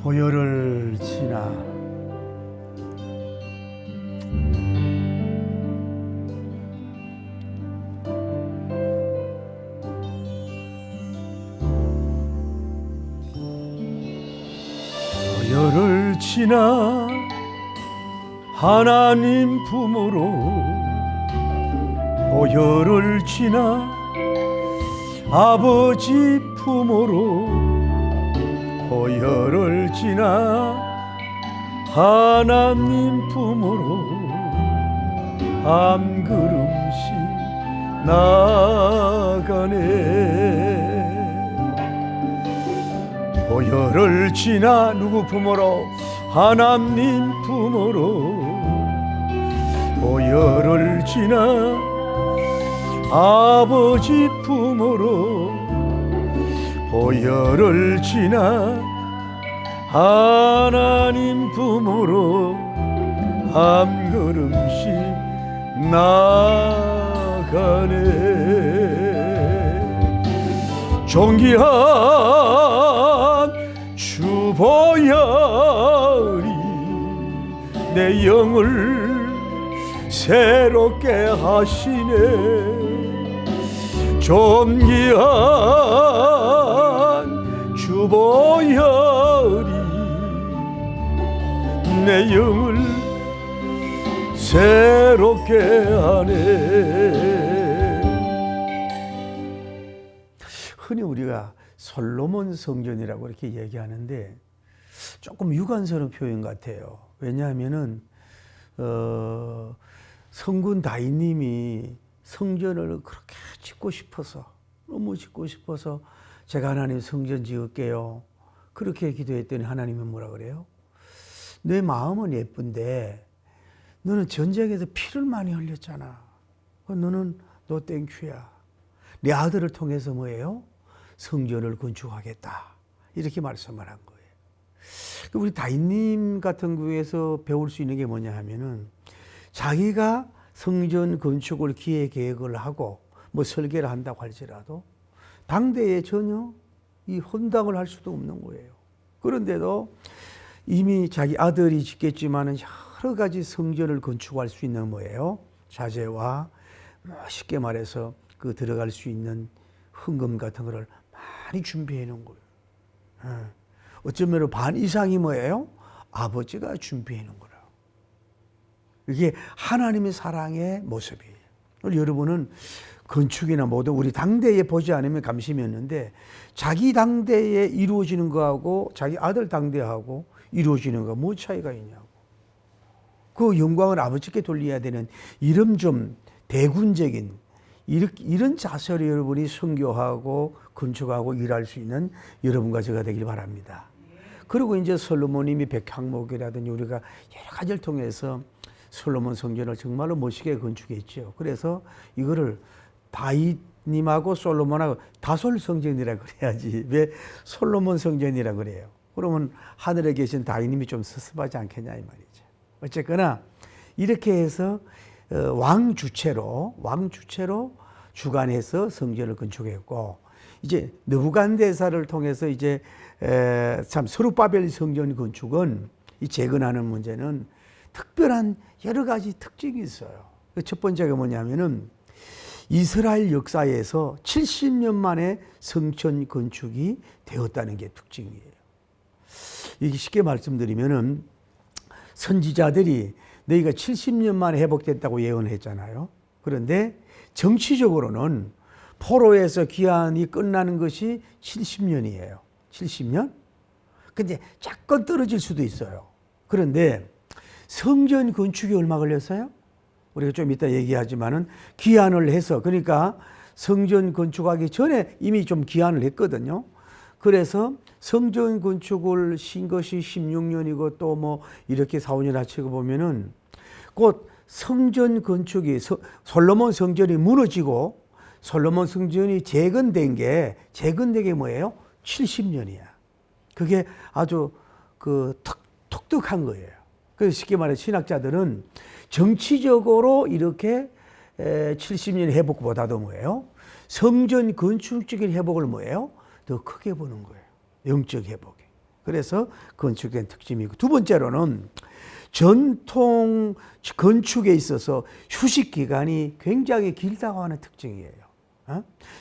보혈을 지나 보혈을 지나 하나님 품으로 보혈을 지나 아버지 품으로 보혈을 지나 하나님 품으로 한 걸음씩 나아가네. 보혈을 지나 누구 품으로? 하나님 품으로 보혈을 지나 아버지 품으로 보혈을 지나 하나님 품으로 한 걸음씩 나아가네. 존귀한 주 보혈이 내 영을 새롭게 하시네. 존귀한 주 보혈이 내 영을 새롭게 하네. 흔히 우리가 솔로몬 성전이라고 이렇게 얘기하는데 조금 유관스러운 표현 같아요. 왜냐하면은 성군 다윗님이 성전을 그렇게 짓고 싶어서, 너무 짓고 싶어서 제가 하나님 성전 지을게요, 그렇게 기도했더니 하나님은 뭐라 그래요? 내 마음은 예쁜데 너는 전쟁에서 피를 많이 흘렸잖아. 너는 너 땡큐야. 내 아들을 통해서 뭐예요? 성전을 건축하겠다, 이렇게 말씀을 한 거예요. 우리 다윗님 같은 경우에서 배울 수 있는 게 뭐냐 하면은, 자기가 성전 건축을 계획을 하고 뭐 설계를 한다고 할지라도 당대에 전혀 이 헌당을 할 수도 없는 거예요. 그런데도 이미 자기 아들이 짓겠지만은 여러 가지 성전을 건축할 수 있는 뭐예요? 자재와 쉽게 말해서 그 들어갈 수 있는 헌금 같은 거를 많이 준비해 놓은 거예요. 어쩌면 반 이상이 뭐예요? 아버지가 준비해 놓은 거라. 이게 하나님의 사랑의 모습이에요. 여러분은 건축이나 모든 우리 당대에 보지 않으면 감심이 없는데, 자기 당대에 이루어지는 거하고 자기 아들 당대하고 이루어지는 거 뭐 차이가 있냐고. 그 영광을 아버지께 돌려야 되는 이런 좀 대군적인 이런 자세로 여러분이 선교하고 건축하고 일할 수 있는 여러분과 제가 되길 바랍니다. 그리고 이제 솔로몬님이 백향목이라든지 우리가 여러 가지를 통해서 솔로몬 성전을 정말로 멋있게 건축했죠. 그래서 이거를 다윗님하고 솔로몬하고 다솔 성전이라 그래야지 왜 솔로몬 성전이라 그래요? 그러면 하늘에 계신 다윗님이 좀 섭섭하지 않겠냐 이 말이죠. 어쨌거나 이렇게 해서 왕 주체로 주관해서 성전을 건축했고, 이제 느부갓네살을 통해서 이제 참 스룹바벨 성전 건축은 이 재건하는 문제는 특별한 여러 가지 특징이 있어요. 첫 번째가 뭐냐면은 이스라엘 역사에서 70년 만에 성전 건축이 되었다는 게 특징이에요. 이게 쉽게 말씀드리면은 선지자들이 너희가 70년 만에 회복됐다고 예언했잖아요. 그런데 정치적으로는 포로에서 기한이 끝나는 것이 70년이에요. 70년? 근데 잠깐 떨어질 수도 있어요. 그런데 성전 건축이 얼마 걸렸어요? 우리가 좀 이따 얘기하지만은 기한을 해서, 그러니까 성전 건축하기 전에 이미 좀 기한을 했거든요. 그래서 성전 건축을 신 것이 16년이고 또 뭐 이렇게 4, 5년 하치고 보면은 곧 성전 건축이 솔로몬 성전이 무너지고 솔로몬 성전이 재건된 게 뭐예요? 70년이야. 그게 아주 독특한 거예요. 그래서 쉽게 말해 신학자들은 정치적으로 이렇게 70년 회복보다도 뭐예요? 성전 건축적인 회복을 뭐예요? 더 크게 보는 거예요. 영적 회복이. 그래서 건축된 특징이고, 두 번째로는 전통 건축에 있어서 휴식 기간이 굉장히 길다고 하는 특징이에요.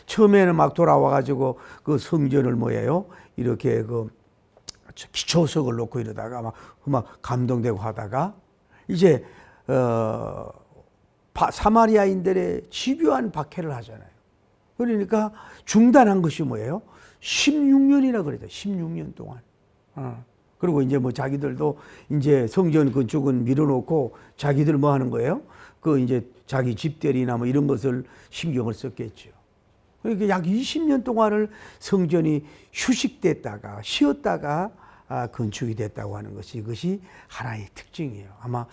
처음에는 막 돌아와가지고 그 성전을 뭐예요? 이렇게 그 기초석을 놓고 이러다가 막 감동되고 하다가 이제 사마리아인들의 집요한 박해를 하잖아요. 그러니까 중단한 것이 뭐예요? 16년이나 그랬죠. 16년 동안. 그리고 이제 뭐 자기들도 이제 성전 건축은 밀어놓고 자기들 뭐 하는 거예요? 그 이제 자기 집들이나 뭐 이런 것을 신경을 썼겠죠. 그러니까 약 20년 동안을 성전이 휴식됐다가 쉬었다가 건축이 됐다고 하는 것이, 이것이 하나의 특징이에요. 아마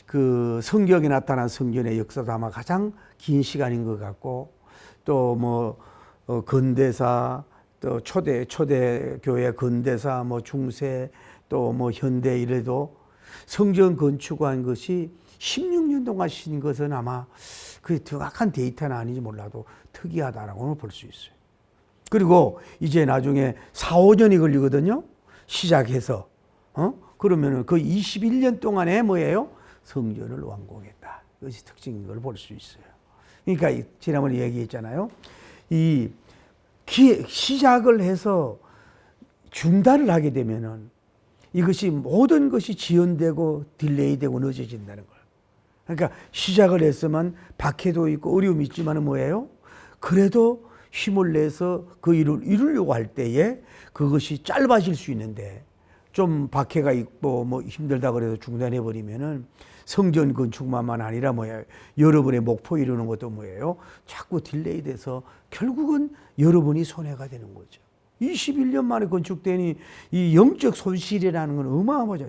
그 성경에 나타난 성전의 역사도 아마 가장 긴 시간인 것 같고, 또 뭐 근대사, 또 초대 교회 근대사, 뭐 중세, 또 뭐 현대 이래도 성전 건축한 것이 16년 동안 신 것은 아마 그 정확한 데이터는 아닌지 몰라도 특이하다라고는 볼 수 있어요. 그리고 이제 나중에 4, 5년이 걸리거든요. 시작해서. 그러면은 그 21년 동안에 뭐예요? 성전을 완공했다. 그것이 특징인 걸 볼 수 있어요. 그러니까 지난번에 얘기했잖아요. 이 시작을 해서 중단을 하게 되면은 이것이 모든 것이 지연되고 딜레이되고 늦어진다는 거예요. 그러니까 시작을 했으면 박해도 있고 어려움이 있지만은 뭐예요? 그래도 힘을 내서 그 일을 이루려고 할 때에 그것이 짧아질 수 있는데, 좀 박해가 있고 뭐 힘들다 그래도 중단해 버리면은 성전 건축만만 아니라 뭐예요? 여러분의 목표 이루는 것도 뭐예요? 자꾸 딜레이 돼서 결국은 여러분이 손해가 되는 거죠. 21년 만에 건축되니 이 영적 손실이라는 건 어마어마하죠.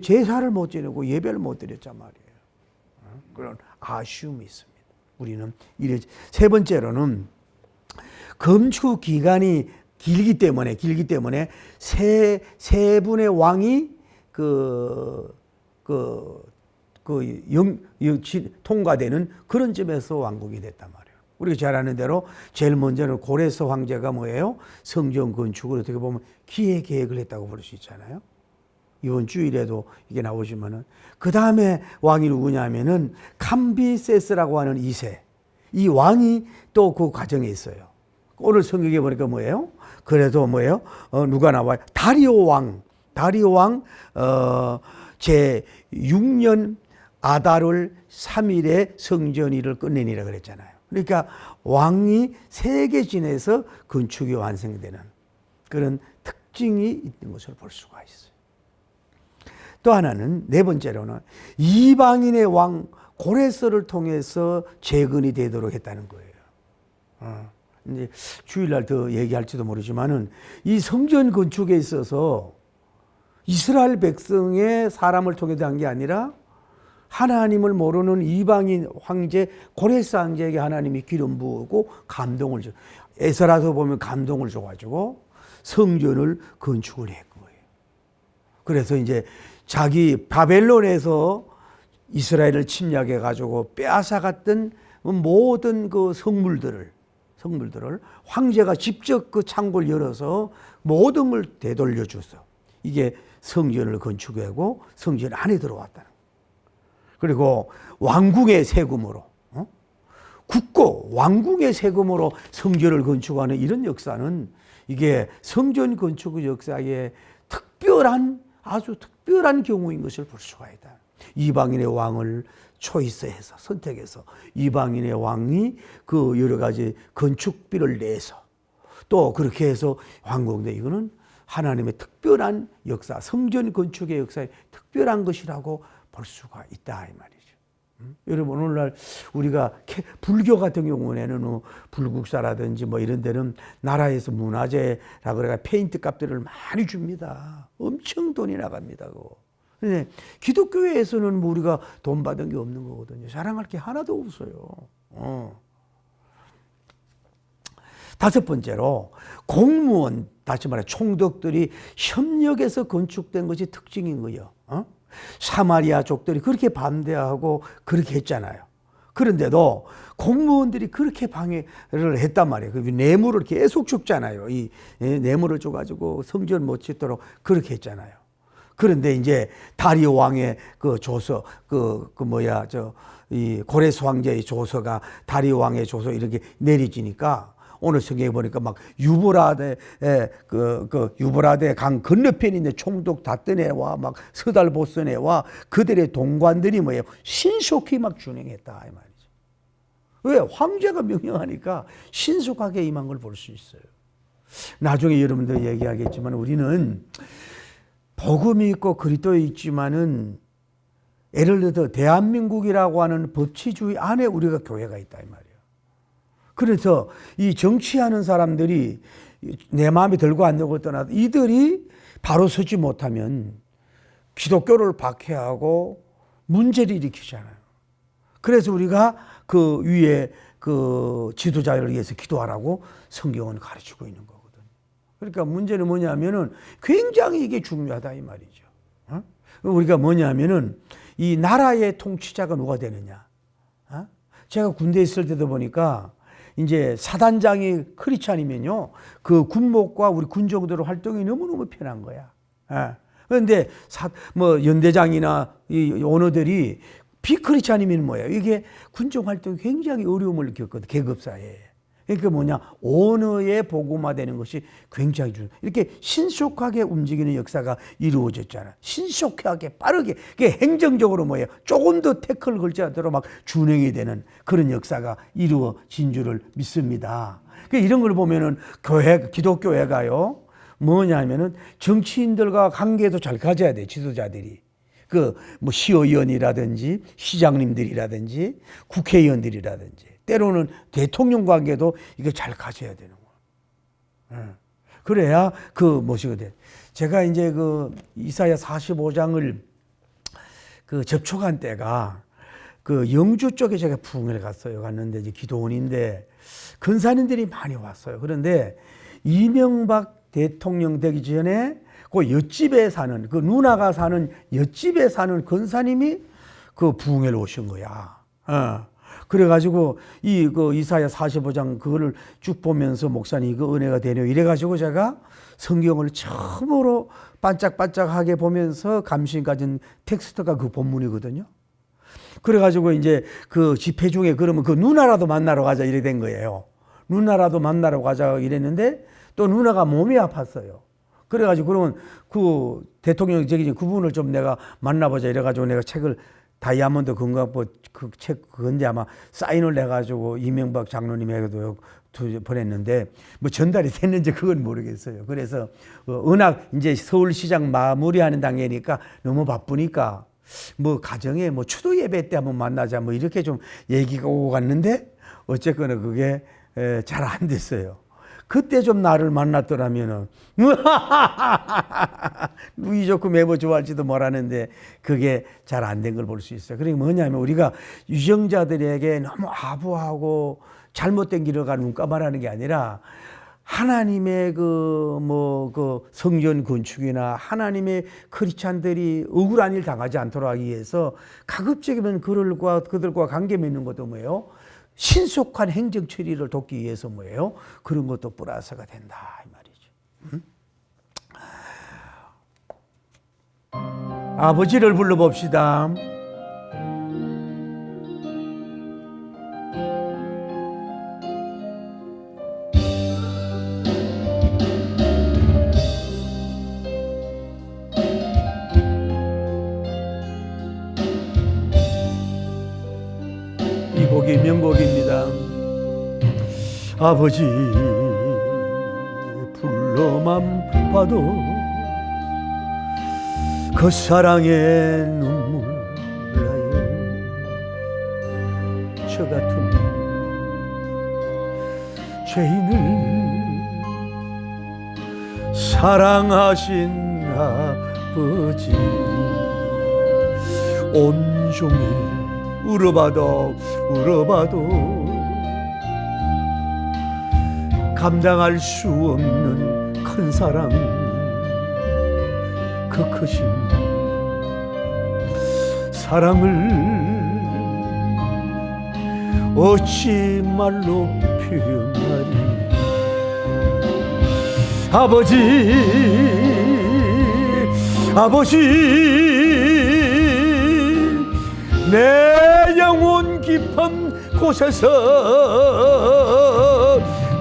제사를 못 지내고 예배를 못 드렸단 말이에요. 그런 아쉬움이 있습니다. 우리는 세 번째로는 건축 기간이 길기 때문에 세 분의 왕이 통과되는 그런 점에서 왕국이 됐단 말이에요. 우리가 잘 아는 대로 제일 먼저는 고레스 황제가 뭐예요? 성전 건축을 어떻게 보면 기획을 했다고 볼 수 있잖아요. 이번 주일에도 이게 나오지만은, 그 다음에 왕이 누구냐면은 캄비세스라고 하는 2세. 이 왕이 또 그 과정에 있어요. 오늘 성경에 보니까 뭐예요? 그래도 뭐예요? 누가 나와요? 다리오 왕 제 6년 아달월 3일에 성전일을 끝내니라 그랬잖아요. 그러니까 왕이 세게 지내서 건축이 완성되는 그런 특징이 있는 것을 볼 수가 있어요. 또 하나는, 네 번째로는 이방인의 왕 고레스를 통해서 재건이 되도록 했다는 거예요. 이제 주일날 더 얘기할지도 모르지만은 이 성전 건축에 있어서 이스라엘 백성의 사람을 통해서 한 게 아니라 하나님을 모르는 이방인 황제 고레스 황제에게 하나님이 기름 부으고 감동을 줘. 에스라서 보면 감동을 줘가지고 성전을 건축을 한 거예요. 그래서 이제 자기 바벨론에서 이스라엘을 침략해가지고 빼앗아갔던 모든 그 성물들을 황제가 직접 그 창고를 열어서 모든 걸 되돌려 줬어. 이게 성전을 건축하고 성전 안에 들어왔다는 거예요. 그리고 왕궁의 세금으로, 국고 왕궁의 세금으로 성전을 건축하는 이런 역사는, 이게 성전 건축의 역사에 아주 특별한 경우인 것을 볼 수가 있다. 이방인의 왕을 초이스해서 선택해서 이방인의 왕이 그 여러 가지 건축비를 내서 또 그렇게 해서 완공돼. 이거는 하나님의 특별한 역사, 성전 건축의 역사에 특별한 것이라고 볼 수가 있다 이 말이죠. 여러분, 오늘날 우리가 불교 같은 경우에는 불국사라든지 뭐 이런 데는 나라에서 문화재라 그래가 페인트 값들을 많이 줍니다. 엄청 돈이 나갑니다. 근데 기독교회에서는 뭐 우리가 돈 받은 게 없는 거거든요. 자랑할 게 하나도 없어요. 다섯 번째로 공무원, 다시 말해 총독들이 협력해서 건축된 것이 특징인 거예요. 사마리아족들이 그렇게 반대하고 그렇게 했잖아요. 그런데도 공무원들이 그렇게 방해를 했단 말이에요. 그 뇌물을 계속 줬잖아요. 이 뇌물을 줘가지고 성전 못 짓도록 그렇게 했잖아요. 그런데 이제 다리오 왕의 그 조서, 이 고레스 황제의 조서가 다리오 왕의 조서 이렇게 내려지니까 오늘 성경에 보니까 막 유브라데 유브라데 강 건너편에 있는 총독 다뜨네와 막 스달보스네와 그들의 동관들이 뭐예요? 신속히 막 준행했다 이 말이죠. 왜? 황제가 명령하니까 신속하게 임한 걸 볼 수 있어요. 나중에 여러분들 얘기하겠지만 우리는 복음이 있고 그리스도에 있지만은 예를 들어서 대한민국이라고 하는 법치주의 안에 우리가 교회가 있다 이 말이에요. 그래서 이 정치하는 사람들이 내 마음에 들고 안 들고 떠나도 이들이 바로 서지 못하면 기독교를 박해하고 문제를 일으키잖아요. 그래서 우리가 그 위에 그 지도자를 위해서 기도하라고 성경은 가르치고 있는 거거든요. 그러니까 문제는 뭐냐면은 굉장히 이게 중요하다 이 말이죠. 우리가 뭐냐면은 이 나라의 통치자가 누가 되느냐. 제가 군대에 있을 때도 보니까 이제 사단장이 크리스찬이면요, 그 군목과 우리 군정들의 활동이 너무너무 편한 거야. 그런데 연대장이나 이 오너들이 비크리스찬이면 뭐예요? 이게 군정 활동이 굉장히 어려움을 겪거든, 계급사회에. 그러니까 뭐냐, 언어의 복음화되는 것이 굉장히 중요해요. 이렇게 신속하게 움직이는 역사가 이루어졌잖아요. 신속하게 빠르게, 그게 행정적으로 뭐예요? 조금 더 태클 걸지 않도록 막 준행이 되는 그런 역사가 이루어진 줄을 믿습니다. 그러니까 이런 걸 보면은 기독교회가요, 뭐냐면은 정치인들과 관계도 잘 가져야 돼, 지도자들이. 시의원이라든지 시장님들이라든지 국회의원들이라든지 때로는 대통령 관계도 이거 잘 가져야 되는 거예요. 그래야 뭐시거든. 제가 이제 이사야 45장을 접촉한 때가 영주 쪽에 제가 부흥회를 갔어요. 갔는데 이제 기도원인데 근사님들이 많이 왔어요. 그런데 이명박 대통령 되기 전에 그 옆집에 사는 누나가 사는 옆집에 사는 권사님이 부흥회를 오신 거야. 그래가지고 이사야 45장 그거를 쭉 보면서 목사님 이거 은혜가 되네요. 이래가지고 제가 성경을 처음으로 반짝반짝하게 보면서 감신 가진 텍스트가 그 본문이거든요. 그래가지고 이제 집회 중에 그러면 누나라도 만나러 가자 이래 된 거예요. 누나라도 만나러 가자 이랬는데 또 누나가 몸이 아팠어요. 그래가지고 그러면 대통령적인 그분을 좀 내가 만나보자 이래가지고 내가 책을 다이아몬드 건강법 그건데 아마 사인을 해가지고 이명박 장로님에게도 보냈는데 전달이 됐는지 그건 모르겠어요. 그래서 워낙 이제 서울시장 마무리하는 단계니까 너무 바쁘니까 가정에 추도 예배 때 한번 만나자 이렇게 좀 얘기가 오고 갔는데 어쨌거나 그게 잘 안 됐어요. 그때 좀 나를 만났더라면은 누이 좋고 매부 좋아할지도 모르는데 그게 잘 안 된 걸 볼 수 있어요. 그러니까 뭐냐면 우리가 유정자들에게 너무 아부하고 잘못된 길을 가는 눈감아라는 게 아니라 하나님의 성전 건축이나 하나님의 크리스찬들이 억울한 일 당하지 않도록 하기 위해서 가급적이면 그들과 관계 맺는 것도 뭐예요? 신속한 행정 처리를 돕기 위해서 뭐예요? 그런 것도 플러스가 된다 이 말이죠. 아버지를 불러봅시다. 이 곡이 명곡입니다. 아버지 불러만 봐도 그 사랑의 눈물 나요. 저 같은 죄인을 사랑하신 아버지 온종일 울어봐도 감당할 수 없는 큰 사랑, 그 크신 사랑을 어찌 말로 표현하리. 아버지, 아버지, 내 영혼 깊은 곳에서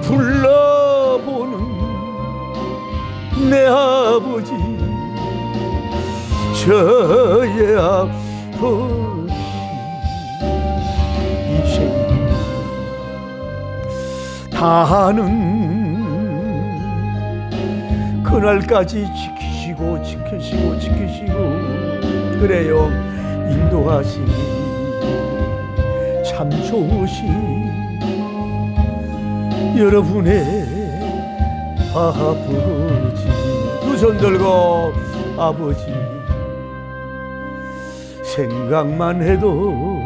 불러보는 내 아버지, 저의 아버지. 이생 다하는 그날까지 지키시고 그래요. 인도하시니 참 좋으신 여러분의 아버지. 두 손 들고 아버지, 생각만 해도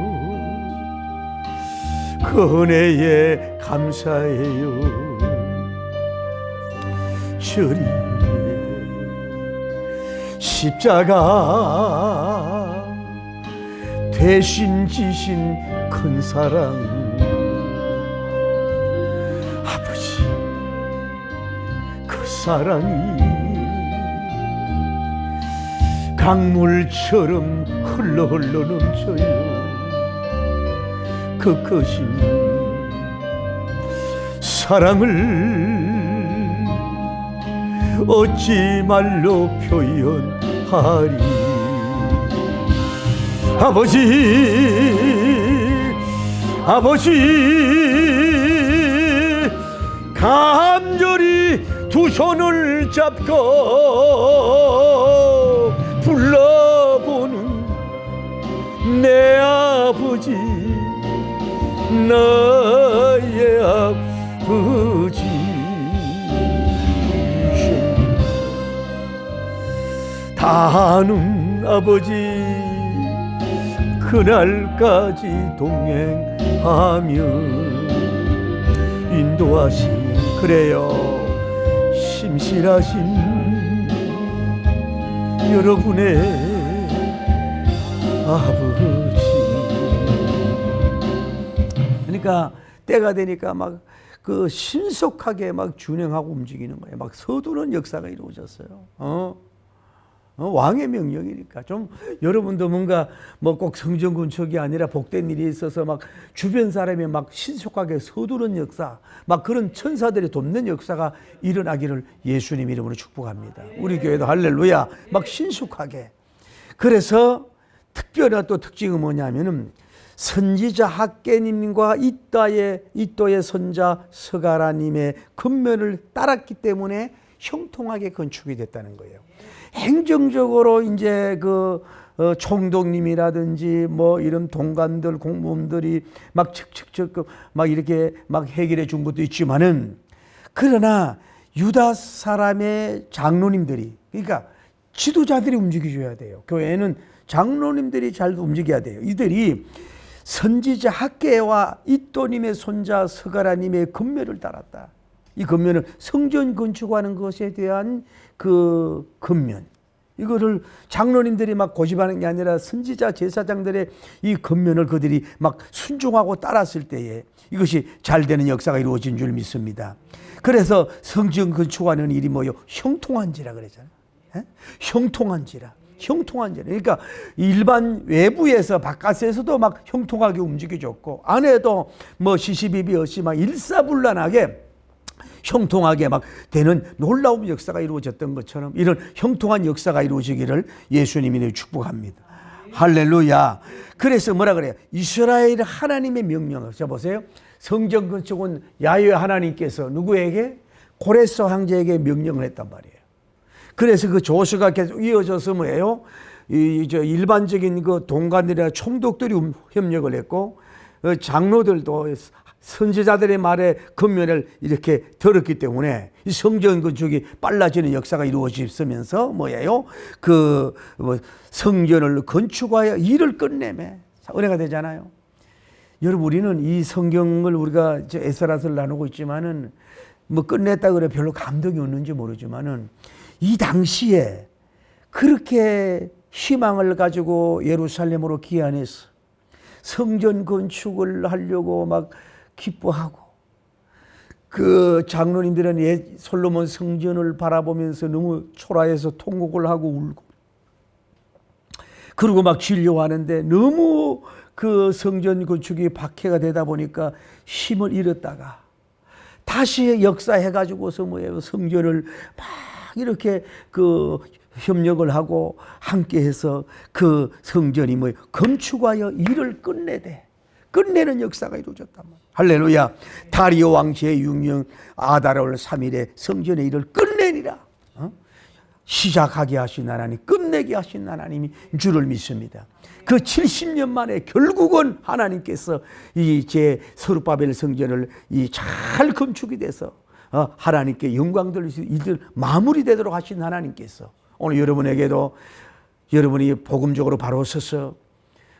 그 은혜에 감사해요. 저리 십자가 대신 지신 큰 사랑, 아버지, 그 사랑이 강물처럼 흘러 넘쳐요. 그 크신 사랑을 어찌 말로 표현하리. 아버지, 아버지, 간절히 두 손을 잡고 불러보는 내 아버지, 나의 아버지. 다하는 아버지, 그날까지 동행하며 인도하신 그래요. 심실하신 여러분의 아버지. 그러니까 때가 되니까 막 그 신속하게 막 준행하고 움직이는 거예요. 막 서두른 역사가 이루어졌어요. 왕의 명령이니까. 좀 여러분도 뭔가 뭐 꼭 성전 건축이 아니라 복된 일이 있어서 막 주변 사람이 막 신속하게 서두른 역사, 막 그런 천사들이 돕는 역사가 일어나기를 예수님 이름으로 축복합니다. 우리 교회도 할렐루야, 막 신속하게. 그래서 특별한 또 특징은 뭐냐면은 선지자 학개님과 이또의 선자 스가랴님의 근면을 따랐기 때문에 형통하게 건축이 됐다는 거예요. 행정적으로 이제 그 총독님이라든지 뭐 이런 동관들 공무원들이 막 척척척 막 이렇게 막 해결해 준 것도 있지만은, 그러나 유다 사람의 장로님들이, 그러니까 지도자들이 움직여줘야 돼요. 교회는 장로님들이 잘 움직여야 돼요. 이들이 선지자 학개와 이또님의 손자 스가랴님의 근면을 따랐다. 이 근면은 성전 건축하는 것에 대한 그 근면, 이거를 장로님들이 막 고집하는 게 아니라 선지자 제사장들의 이 근면을 그들이 막 순종하고 따랐을 때에 이것이 잘 되는 역사가 이루어진 줄 믿습니다. 그래서 성전 건축하는 일이 뭐요? 형통한지라 그랬잖아요. 형통한지라. 그러니까 일반 외부에서 바깥에서도 막 형통하게 움직여줬고, 안에도 뭐 시시비비 없이 막 일사불란하게 형통하게 막 되는 놀라운 역사가 이루어졌던 것처럼 이런 형통한 역사가 이루어지기를 예수님이 축복합니다. 할렐루야. 그래서 뭐라 그래요? 이스라엘 하나님의 명령을. 자 보세요. 성전 건축은 야훼 하나님께서 누구에게? 고레스 황제에게 명령을 했단 말이에요. 그래서 그 조서가 계속 이어져서 뭐예요? 일반적인 그 동관들이나 총독들이 협력을 했고, 장로들도 선지자들의 말에 근면을 이렇게 들었기 때문에 이 성전 건축이 빨라지는 역사가 이루어지면서 뭐예요? 그 성전을 건축하여 일을 끝내매 은혜가 되잖아요. 여러분, 우리는 이 성경을 우리가 에스라서를 나누고 있지만은 뭐 끝냈다 그래 별로 감동이 없는지 모르지만은 이 당시에 그렇게 희망을 가지고 예루살렘으로 귀환해서 성전 건축을 하려고 막 기뻐하고, 그 장로님들은 솔로몬 성전을 바라보면서 너무 초라해서 통곡을 하고 울고, 그리고 막 진료하는데 너무 그 성전 건축이 박해가 되다 보니까 힘을 잃었다가 다시 역사해가지고서 뭐예요, 성전을 막 이렇게 그 협력을 하고 함께해서 그 성전이 뭐 건축하여 일을 끝내는 역사가 이루어졌단 말이에요. 할렐루야. 다리오 왕 제6년 아달월 3일에 성전의 일을 끝내니라. 시작하게 하신 하나님, 끝내게 하신 하나님이 줄을 믿습니다. 그 70년 만에 결국은 하나님께서 이 제 스룹바벨 성전을 잘 건축이 돼서 하나님께 영광 돌릴 수 이들 마무리되도록 하신 하나님께서 오늘 여러분에게도 여러분이 복음적으로 바로 서서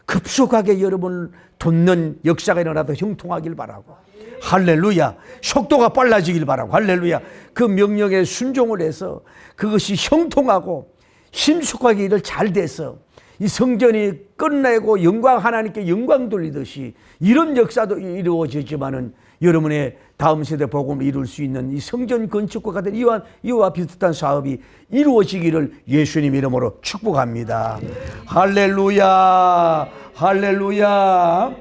급속하게 여러분을 돕는 역사가 일어나도 형통하길 바라고, 할렐루야. 속도가 빨라지길 바라고, 할렐루야. 그 명령에 순종을 해서 그것이 형통하고 신속하게 일을 잘 돼서 이 성전이 끝내고 영광, 하나님께 영광 돌리듯이 이런 역사도 이루어지지만은 여러분의 다음 세대 복음을 이룰 수 있는 이 성전 건축과 같은 이와 비슷한 사업이 이루어지기를 예수님 이름으로 축복합니다. 할렐루야, 할렐루야.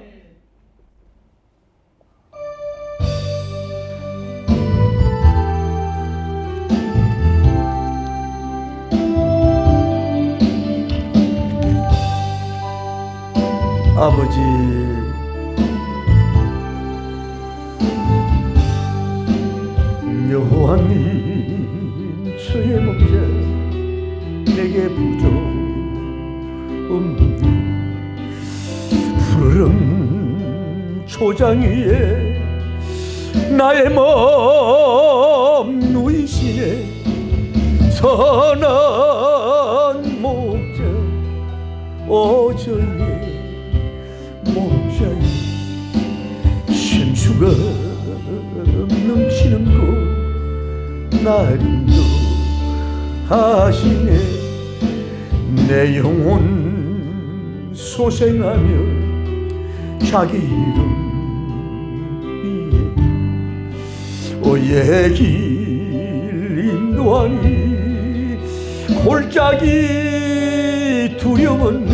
아버지, 묘한 저의 목자 내게 부족 없는 푸르른 초장 위에 나의 몸 누이시네. 선한 목자 저의 목자여, 생수가 넘치는 곳 나름도 하시네. 내 영혼 소생하며 자기 이름 위에 오예 길 인도하니 골짜기 두려웠네.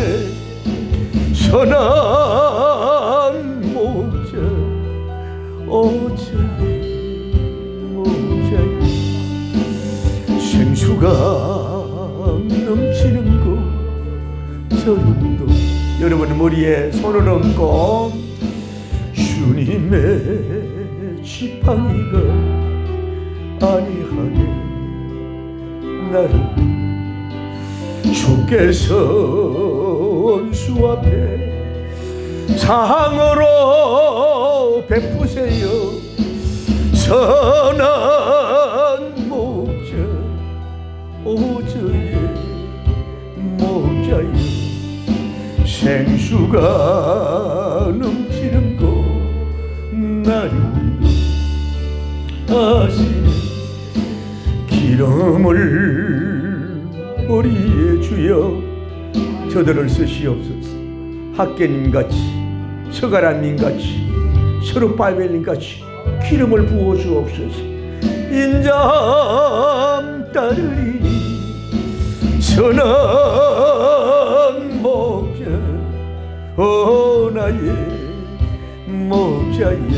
선한 목자 저의 목자여, 생수가 넘치는 곳 저림도. 여러분 머리에 손을 얹고 주님의 지팡이가 아니하네. 나를 주께서 원수 앞에 상으로 베푸세요. 선한 목자 저의 목자여, 생수가 넘치는 곳 나름도 하시네. 기름을 머리에 주여 저들을 쓰시옵소서. 학개님같이, 서가라님같이, 스룹바벨님같이 기름을 부어 주옵소서. 인자함 따르리니 선한 목자 나의 목자여,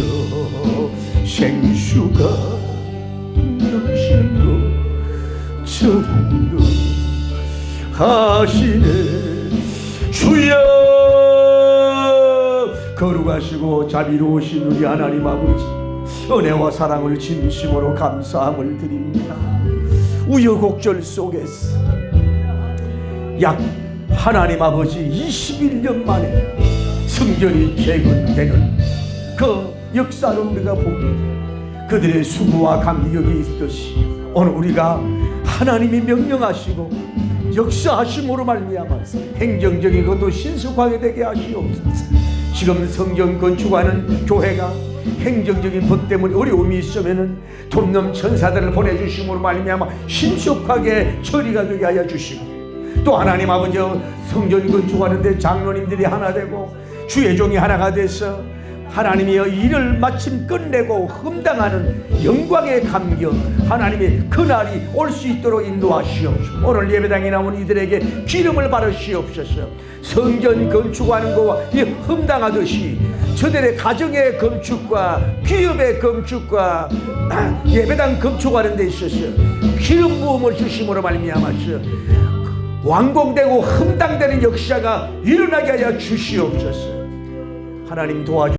생수가 넘치는 곳 저림도 하시네. 주여, 거룩하시고 자비로우신 우리 하나님 아버지, 은혜와 사랑을 진심으로 감사함을 드립니다. 우여곡절 속에서 약 하나님 아버지 21년 만에 성전이 재건되는 그 역사를 우리가 봅니다. 그들의 수고와 감격이 있듯이 오늘 우리가 하나님이 명령하시고 역사하심으로 말미암아서 행정적인 것도 신속하게 되게 하시옵소서. 지금 성전 건축하는 교회가 행정적인 것 때문에 어려움이 있으면은 돕는 천사들을 보내주심으로 말미암아 신속하게 처리가 되게 하여 주시고, 또 하나님 아버지 성전 건축하는데 장로님들이 하나 되고 주의 종이 하나가 돼서 하나님이여 일을 마침 끝내고 흠당하는 영광의 감격, 하나님의 그날이 올 수 있도록 인도하시옵소서. 오늘 예배당에 나온 이들에게 기름을 바르시옵소서. 성전 건축하는 것과 이 흠당하듯이 저들의 가정의 건축과 기업의 건축과 예배당 건축하는 데 있어서 기름 부음을 주심으로 말미암아서 완공되고 흠당되는 역사가 일어나게 하여 주시옵소서. 하나님 도와주